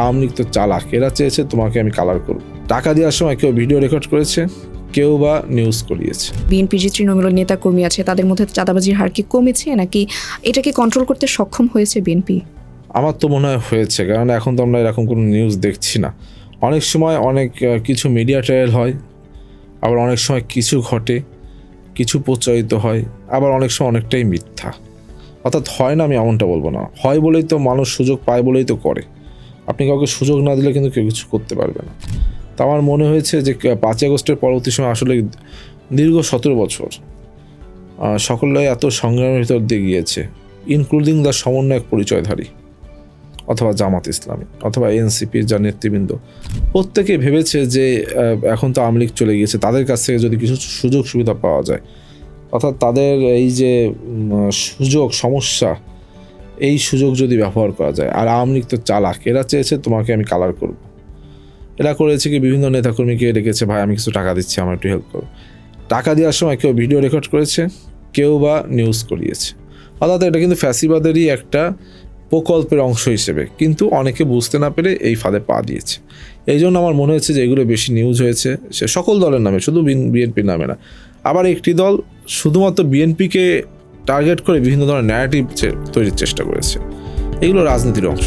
আওয়ামী লীগ তো চালাক, এরা চেয়েছে তোমাকে আমি কালার করব। টাকা দেওয়ার সময় কেউ ভিডিও রেকর্ড করেছে, কেউ বা নিউজ করিয়েছে। বিএনপির যে তৃণমূল নেতা কর্মী আছে তাদের মধ্যে চাঁদাবাজির হার কি কমেছে, নাকি এটাকে কন্ট্রোল করতে সক্ষম হয়েছে বিএনপি? আমার তো মনে হয় হয়েছে, কারণ এখন তো আমরা এরকম কোনো নিউজ দেখছি না। অনেক সময় অনেক কিছু মিডিয়া ট্রায়াল হয়, আবার অনেক সময় কিছু ঘটে, কিছু প্রচারিত হয়, আবার অনেক সময় অনেকটাই মিথ্যা। অর্থাৎ হয় না আমি এমনটা বলবো না, হয় বলেই তো মানুষ সুযোগ পায় বলেই তো করে। আপনি কাউকে সুযোগ না দিলে কিন্তু কেউ কিছু করতে পারবে না। তো আমার মনে হয়েছে যে 5ই আগস্টের পরবর্তী সময় আসলে দীর্ঘ 17 বছর সকলে এত সংগ্রামের ভিতর দিয়ে গিয়েছে, ইনক্লুডিং দ্য সমন্বয়ক পরিচয়ধারী অথবা জামাত ইসলামী অথবা এনসিপির যা নেতৃবৃন্দ, প্রত্যেকে ভেবেছে যে এখন তো আওয়ামী লীগ চলে গিয়েছে, তাদের কাছ থেকে যদি কিছু সুযোগ সুবিধা পাওয়া যায়, অর্থাৎ তাদের এই যে সুযোগ সমস্যা, এই সুযোগ যদি ব্যবহার করা যায়। আর আওয়ামী লীগ তো চালাক, এরা চেয়েছে তোমাকে আমি কালার করব। এরা করেছে কি বিভিন্ন নেতাকর্মীকে ডেকেছে, ভাই আমি কিছু টাকা দিচ্ছি, আমার একটু হেল্প করো। টাকা দেওয়ার সময় কেউ ভিডিও রেকর্ড করেছে, কেউ বা নিউজ করিয়েছে। অর্থাৎ এটা কিন্তু ফ্যাসিবাদেরই একটা প্রকল্পের অংশ হিসেবে, কিন্তু অনেকে বুঝতে না পেরে এই ফাঁদে পা দিয়েছে। এই জন্য আমার মনে হচ্ছে যে এগুলো বেশি নিউজ হয়েছে, সে সকল দলের নামে, শুধু বিএনপির নামে না। আবার একটি দল শুধুমাত্র বিএনপিকে টার্গেট করে বিভিন্ন ধরনের ন্যারেটিভ তৈরির চেষ্টা করেছে। এগুলো রাজনীতির অংশ।